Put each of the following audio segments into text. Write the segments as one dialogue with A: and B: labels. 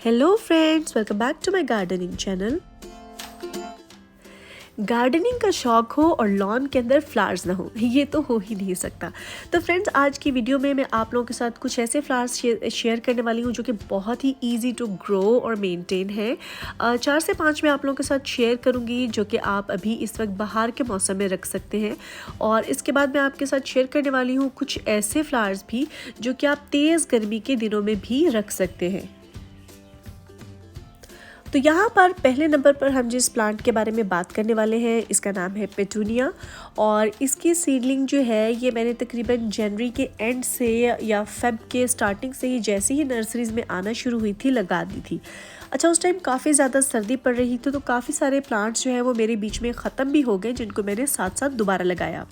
A: Hello friends, welcome back to my gardening channel. Gardening का शौक हो और लॉन के अंदर फ्लावर्स ना हो, ये तो हो ही नहीं सकता। तो फ्रेंड्स, आज की वीडियो में मैं आप लोगों के साथ कुछ ऐसे फ्लावर्स शेयर करने वाली हूँ जो कि बहुत ही इजी टू ग्रो और मेंटेन है। 4 से 5 मैं आप लोगों के साथ शेयर करूँगी जो कि आप अभी इस वक्त बाहर के मौसम में रख सकते हैं। और इसके बाद मैं आपके साथ शेयर करने वाली हूँ कुछ ऐसे फ्लावर्स भी जो कि आप तेज़ गर्मी के दिनों में भी रख सकते हैं। तो यहाँ पर पहले नंबर पर हम जिस प्लांट के बारे में बात करने वाले हैं, इसका नाम है पेटूनिया। और इसकी सीडलिंग जो है ये मैंने तकरीबन जनवरी के एंड से या फेब के स्टार्टिंग से ही जैसे ही नर्सरीज में आना शुरू हुई थी लगा दी थी। अच्छा, उस टाइम काफ़ी ज़्यादा सर्दी पड़ रही थी तो काफ़ी सारे प्लांट्स जो है वो मेरे बीच में ख़त्म भी हो गए, जिनको मैंने साथ साथ दोबारा लगाया।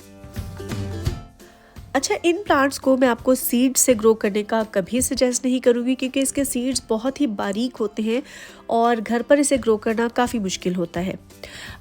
A: अच्छा, इन प्लांट्स को मैं आपको सीड से ग्रो करने का कभी सजेस्ट नहीं करूँगी क्योंकि इसके सीड्स बहुत ही बारीक होते हैं और घर पर इसे ग्रो करना काफ़ी मुश्किल होता है।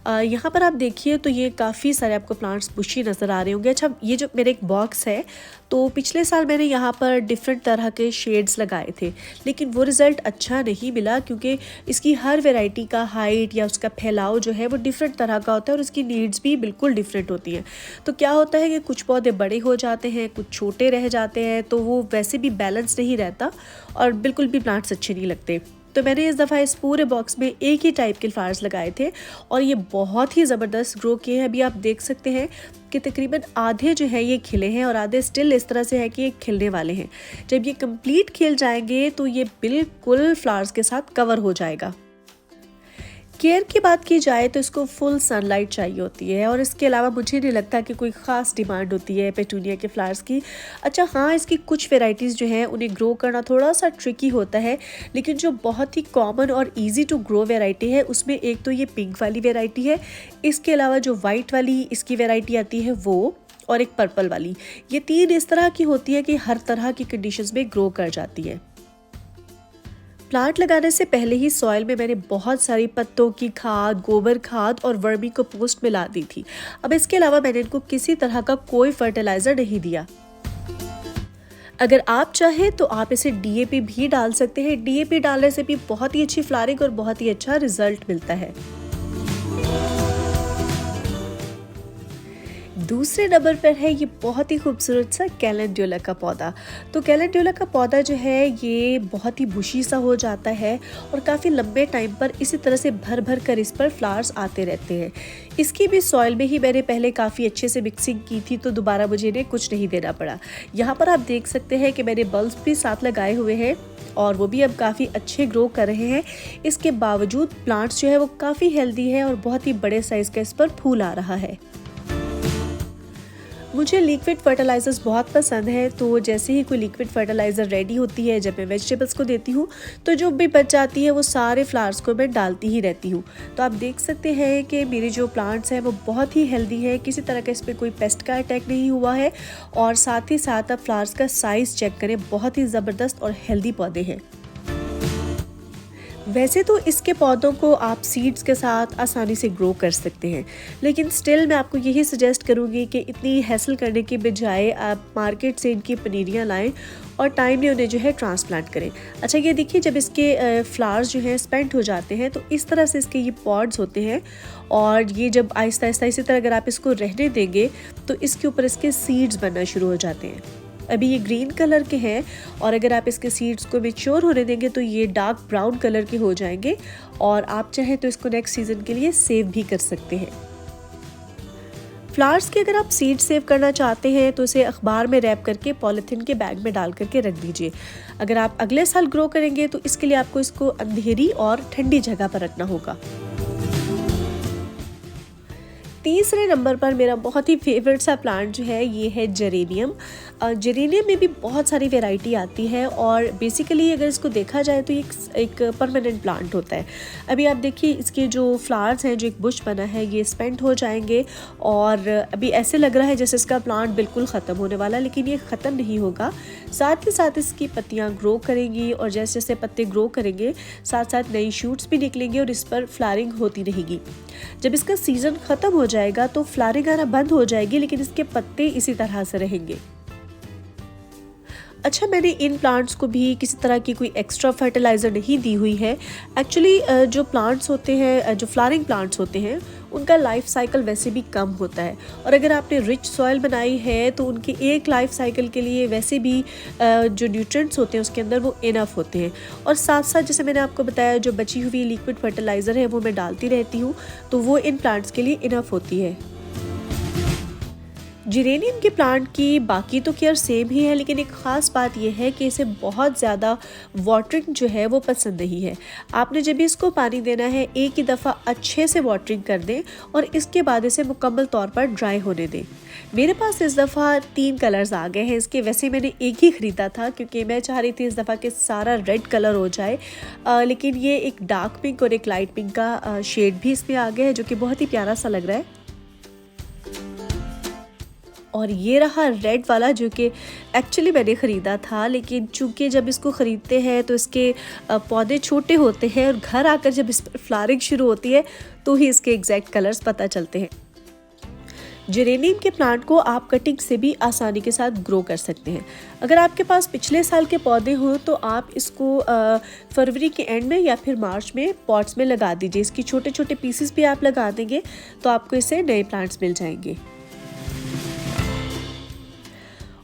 A: यहाँ पर आप देखिए तो ये काफ़ी सारे आपको प्लांट्स बुशी नज़र आ रहे होंगे। अच्छा, ये जो मेरा एक बॉक्स है तो पिछले साल मैंने यहाँ पर डिफरेंट तरह के शेड्स लगाए थे, लेकिन वो रिज़ल्ट अच्छा नहीं मिला क्योंकि इसकी हर वैरायटी का हाइट या उसका फैलाव जो है वो डिफरेंट तरह का होता है और उसकी नीड्स भी बिल्कुल डिफरेंट होती हैं। तो क्या होता है कि कुछ पौधे बड़े हो जाते हैं, कुछ छोटे रह जाते हैं, तो वो वैसे भी बैलेंस नहीं रहता और बिल्कुल भी प्लांट्स अच्छे नहीं लगते। तो मैंने इस दफ़ा इस पूरे बॉक्स में एक ही टाइप के फ्लावर्स लगाए थे और ये बहुत ही ज़बरदस्त ग्रो किए हैं। अभी आप देख सकते हैं कि तकरीबन आधे जो है ये खिले हैं और आधे स्टिल इस तरह से है कि ये खिलने वाले हैं। जब ये कंप्लीट खिल जाएंगे तो ये बिल्कुल फ्लावर्स के साथ कवर हो जाएगा। केयर की बात की जाए तो इसको फुल सनलाइट चाहिए होती है और इसके अलावा मुझे नहीं लगता कि कोई ख़ास डिमांड होती है पेटूनिया के फ्लावर्स की। अच्छा हाँ, इसकी कुछ वेराइटीज़ जो हैं उन्हें ग्रो करना थोड़ा सा ट्रिकी होता है, लेकिन जो बहुत ही कॉमन और इजी टू ग्रो वेराइटी है उसमें एक तो ये पिंक वाली वेराइटी है, इसके अलावा जो वाइट वाली इसकी वेराइटी आती है वो, और एक पर्पल वाली। ये 3 इस तरह की होती है कि हर तरह की कंडीशंस में ग्रो कर जाती है। प्लांट लगाने से पहले ही सॉइल में मैंने बहुत सारी पत्तों की खाद, गोबर खाद और वर्मी कंपोस्ट मिला दी थी। अब इसके अलावा मैंने इनको किसी तरह का कोई फर्टिलाइजर नहीं दिया। अगर आप चाहें तो आप इसे डीएपी भी डाल सकते हैं। डीएपी डालने से भी बहुत ही अच्छी फ्लावरिंग और बहुत ही अच्छा रिजल्ट मिलता है। दूसरे नंबर पर है ये बहुत ही खूबसूरत सा कैलेंडुला का पौधा। तो कैलेंडुला का पौधा जो है ये बहुत ही बुशी सा हो जाता है और काफ़ी लंबे टाइम पर इसी तरह से भर भर कर इस पर फ्लावर्स आते रहते हैं। इसकी भी सॉइल में ही मैंने पहले काफ़ी अच्छे से मिक्सिंग की थी तो दोबारा मुझे इन्हें कुछ नहीं देना पड़ा। यहाँ पर आप देख सकते हैं कि मैंने बल्ब्स भी साथ लगाए हुए हैं और वो भी अब काफ़ी अच्छे ग्रो कर रहे हैं। इसके बावजूद प्लांट्स जो है वो काफ़ी हेल्दी है और बहुत ही बड़े साइज़ का इस पर फूल आ रहा है। मुझे लिक्विड फर्टिलाइजर्स बहुत पसंद है, तो जैसे ही कोई लिक्विड फर्टिलाइज़र रेडी होती है, जब मैं वेजिटेबल्स को देती हूँ तो जो भी बच जाती है वो सारे फ्लावर्स को मैं डालती ही रहती हूँ। तो आप देख सकते हैं कि मेरे जो प्लांट्स हैं वो बहुत ही हेल्दी है, किसी तरह का इस पर कोई पेस्ट का अटैक नहीं हुआ है। और साथ ही साथ आप फ्लावर्स का साइज़ चेक करें, बहुत ही ज़बरदस्त और हेल्दी पौधे हैं। वैसे तो इसके पौधों को आप सीड्स के साथ आसानी से ग्रो कर सकते हैं, लेकिन स्टिल मैं आपको यही सजेस्ट करूँगी कि इतनी हैसल करने के बजाय आप मार्केट से इनकी पनीरियाँ लाएं और टाइमली उन्हें जो है ट्रांसप्लांट करें। अच्छा, ये देखिए जब इसके फ्लावर्स जो हैं स्पेंट हो जाते हैं तो इस तरह से इसके ये पॉड्स होते हैं और ये जब आहिस्ता आहिस्ता इसी तरह अगर आप इसको रहने देंगे तो इसके ऊपर इसके सीड्स बनना शुरू हो जाते हैं। अभी ये ग्रीन कलर के हैं और अगर आप इसके सीड्स को मैच्योर होने देंगे तो ये डार्क ब्राउन कलर के हो जाएंगे और आप चाहें तो इसको नेक्स्ट सीजन के लिए सेव भी कर सकते हैं। फ्लावर्स के अगर आप सीड सेव करना चाहते हैं तो इसे अखबार में रैप करके पॉलीथीन के बैग में डाल करके रख दीजिए। अगर आप अगले साल ग्रो करेंगे तो इसके लिए आपको इसको अंधेरी और ठंडी जगह पर रखना होगा। तीसरे नंबर पर मेरा बहुत ही फेवरेट सा प्लांट जो है ये है जेरेनियम। जेरेनियम में भी बहुत सारी वैरायटी आती है और बेसिकली अगर इसको देखा जाए तो ये एक परमानेंट प्लांट होता है। अभी आप देखिए इसके जो फ्लावर्स हैं, जो एक बुश बना है, ये स्पेंट हो जाएंगे और अभी ऐसे लग रहा है जैसे इसका प्लांट बिल्कुल ख़त्म होने वाला है, लेकिन ये ख़त्म नहीं होगा। साथ ही साथ इसकी पत्तियाँ ग्रो करेंगी और जैसे जैसे पत्ते ग्रो करेंगे साथ साथ नई शूट्स भी निकलेंगे और इस पर फ्लावरिंग होती रहेगी। जब इसका सीज़न ख़त्म हो जाएगा तो फ्लावरिंग आना बंद हो जाएगी, लेकिन इसके पत्ते इसी तरह से रहेंगे। अच्छा, मैंने इन प्लांट्स को भी किसी तरह की कोई एक्स्ट्रा फर्टिलाइज़र नहीं दी हुई है। एक्चुअली जो प्लांट्स होते हैं, जो फ्लावरिंग प्लांट्स होते हैं, उनका लाइफ साइकिल वैसे भी कम होता है और अगर आपने रिच सॉइल बनाई है तो उनकी एक लाइफ साइकिल के लिए वैसे भी जो न्यूट्रिएंट्स होते हैं उसके अंदर वो इनफ होते हैं। और साथ साथ जैसे मैंने आपको बताया, जो बची हुई लिक्विड फर्टिलाइज़र है वो मैं डालती रहती हूँ, तो वो इन प्लांट्स के लिए इनफ होती है। जिरेनियम के प्लांट की बाकी तो केयर सेम ही है, लेकिन एक ख़ास बात यह है कि इसे बहुत ज़्यादा वाटरिंग जो है वो पसंद नहीं है। आपने जब भी इसको पानी देना है, एक ही दफ़ा अच्छे से वाटरिंग कर दें और इसके बाद इसे मुकम्मल तौर पर ड्राई होने दें। मेरे पास इस दफ़ा 3 कलर्स आ गए हैं इसके। वैसे मैंने एक ही ख़रीदा था क्योंकि मैं चाह रही थी इस दफ़ा कि सारा रेड कलर हो जाए, लेकिन ये एक डार्क पिंक और एक लाइट पिंक का शेड भी इसमें आ गया है, जो कि बहुत ही प्यारा सा लग रहा है। और ये रहा रेड वाला, जो कि एक्चुअली मैंने ख़रीदा था, लेकिन चूँकि जब इसको ख़रीदते हैं तो इसके पौधे छोटे होते हैं और घर आकर जब इस पर फ्लावरिंग शुरू होती है तो ही इसके एग्जैक्ट कलर्स पता चलते हैं। जेरेनियम के प्लांट को आप कटिंग से भी आसानी के साथ ग्रो कर सकते हैं। अगर आपके पास पिछले साल के पौधे हों तो आप इसको फरवरी के एंड में या फिर मार्च में पॉट्स में लगा दीजिए। इसकी छोटे छोटे पीसेस भी आप लगा देंगे तो आपको इससे नए प्लांट्स मिल जाएंगे।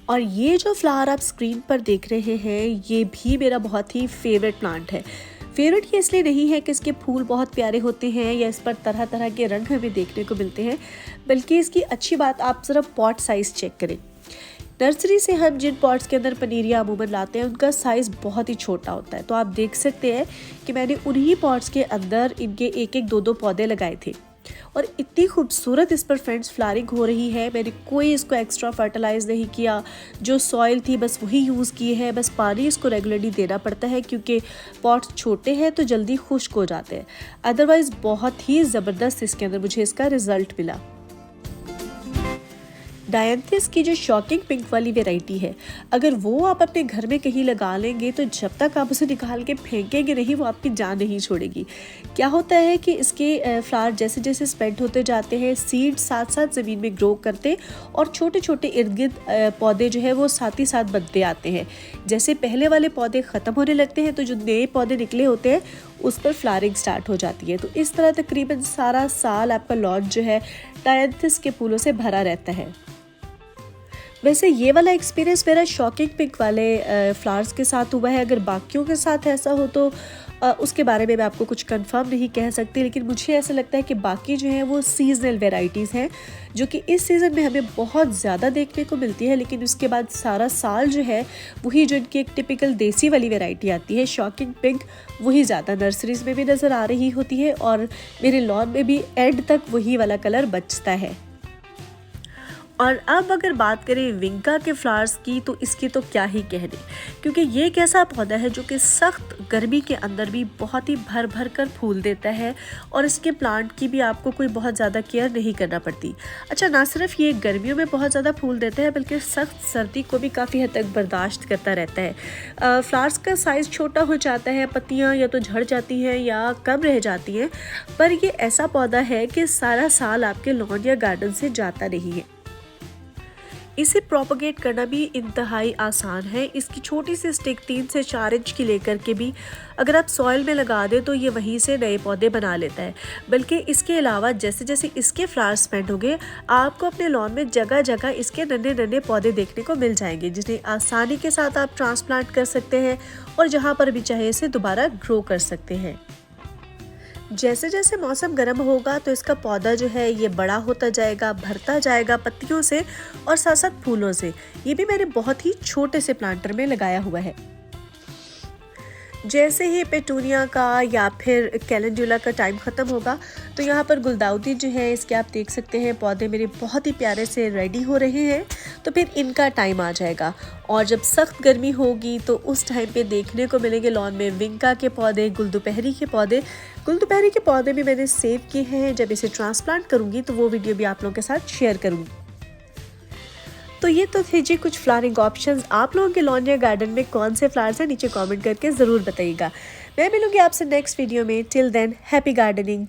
A: और ये जो फ्लावर आप स्क्रीन पर देख रहे हैं, ये भी मेरा बहुत ही फेवरेट प्लांट है। फेवरेट ये इसलिए नहीं है कि इसके फूल बहुत प्यारे होते हैं या इस पर तरह तरह के रंग हमें देखने को मिलते हैं, बल्कि इसकी अच्छी बात, आप ज़रा पॉट साइज़ चेक करें। नर्सरी से हम जिन पॉट्स के अंदर पनीरिया अमूमन लाते हैं उनका साइज़ बहुत ही छोटा होता है, तो आप देख सकते हैं कि मैंने उन्हीं पॉट्स के अंदर इनके एक एक दो दो पौधे लगाए थे और इतनी खूबसूरत इस पर फ्रेंड्स फ्लावरिंग हो रही है। मैंने कोई इसको एक्स्ट्रा फर्टिलाइज़ नहीं किया, जो सॉइल थी बस वही यूज़ की है। बस पानी इसको रेगुलरली देना पड़ता है क्योंकि पॉट्स छोटे हैं तो जल्दी खुश्क हो जाते हैं। अदरवाइज़ बहुत ही ज़बरदस्त इसके अंदर मुझे इसका रिज़ल्ट मिला। डायंथिस की जो शॉकिंग पिंक वाली वैरायटी है, अगर वो आप अपने घर में कहीं लगा लेंगे तो जब तक आप उसे निकाल के फेंकेंगे नहीं, वो आपकी जान नहीं छोड़ेगी। क्या होता है कि इसके फ्लावर जैसे जैसे स्प्रेड होते जाते हैं, सीड साथ साथ ज़मीन में ग्रो करते और छोटे छोटे इर्द गिर्द पौधे जो है वो साथ ही साथ बनते आते हैं। जैसे पहले वाले पौधे ख़त्म होने लगते हैं तो जो नए पौधे निकले होते हैं उस पर फ्लावरिंग स्टार्ट हो जाती है। तो इस तरह तकरीबन सारा साल आपका लॉन जो है डायंथिस के फूलों से भरा रहता है। वैसे ये वाला एक्सपीरियंस मेरा शॉकिंग पिंक वाले फ्लावर्स के साथ हुआ है। अगर बाकियों के साथ ऐसा हो तो उसके बारे में मैं आपको कुछ कंफर्म नहीं कह सकती, लेकिन मुझे ऐसा लगता है कि बाकी जो हैं वो सीजनल वेराइटीज़ हैं जो कि इस सीज़न में हमें बहुत ज़्यादा देखने को मिलती है, लेकिन उसके बाद सारा साल जो है वही जो इनकी एक टिपिकल देसी वाली वेराइटी आती है शॉकिंग पिंक, वही ज़्यादा नर्सरीज़ में भी नज़र आ रही होती है और मेरे लॉन में भी एंड तक वही वाला कलर बचता है। और अब अगर बात करें विंका के फ्लावर्स की तो इसकी तो क्या ही कहने, क्योंकि ये एक ऐसा पौधा है जो कि सख्त गर्मी के अंदर भी बहुत ही भर भर कर फूल देता है और इसके प्लांट की भी आपको कोई बहुत ज़्यादा केयर नहीं करना पड़ती। अच्छा, ना सिर्फ ये गर्मियों में बहुत ज़्यादा फूल देता है बल्कि सख्त सर्दी को भी काफ़ी हद तक बर्दाश्त करता रहता है। फ्लावर्स का साइज़ छोटा हो जाता है, पत्तियाँ या तो झड़ जाती हैं या कम रह जाती हैं, पर ये ऐसा पौधा है कि सारा साल आपके लॉन या गार्डन से जाता नहीं है। इसे प्रोपगेट करना भी इंतहाई आसान है। इसकी छोटी सी स्टिक 3 से 4 इंच की लेकर के भी अगर आप सॉइल में लगा दें तो ये वहीं से नए पौधे बना लेता है। बल्कि इसके अलावा जैसे जैसे इसके फ्लावर स्प्रेड होंगे आपको अपने लॉन में जगह जगह इसके नन्हे नन्हे पौधे देखने को मिल जाएंगे, जिन्हें आसानी के साथ आप ट्रांसप्लांट कर सकते हैं और जहाँ पर भी चाहे इसे दोबारा ग्रो कर सकते हैं। जैसे जैसे मौसम गर्म होगा तो इसका पौधा जो है ये बड़ा होता जाएगा, भरता जाएगा पत्तियों से और साथ साथ फूलों से। ये भी मैंने बहुत ही छोटे से प्लांटर में लगाया हुआ है। जैसे ही पेटूनिया का या फिर कैलेंडुला का टाइम ख़त्म होगा तो यहाँ पर गुलदाउदी जो है इसके आप देख सकते हैं पौधे मेरे बहुत ही प्यारे से रेडी हो रहे हैं, तो फिर इनका टाइम आ जाएगा। और जब सख्त गर्मी होगी तो उस टाइम पे देखने को मिलेंगे लॉन में विंका के पौधे, गुलदुपहरी के पौधे। गुलदुपहरी के पौधे भी मैंने सेव किए हैं, जब इसे ट्रांसप्लांट करूँगी तो वो वीडियो भी आप लोगों के साथ शेयर करूँगी। तो ये तो थे जी कुछ फ्लावरिंग ऑप्शंस। आप लोगों के लॉन या गार्डन में कौन से फ्लावर्स हैं नीचे कमेंट करके ज़रूर बताइएगा। मैं मिलूंगी आपसे नेक्स्ट वीडियो में। Till than happy gardening.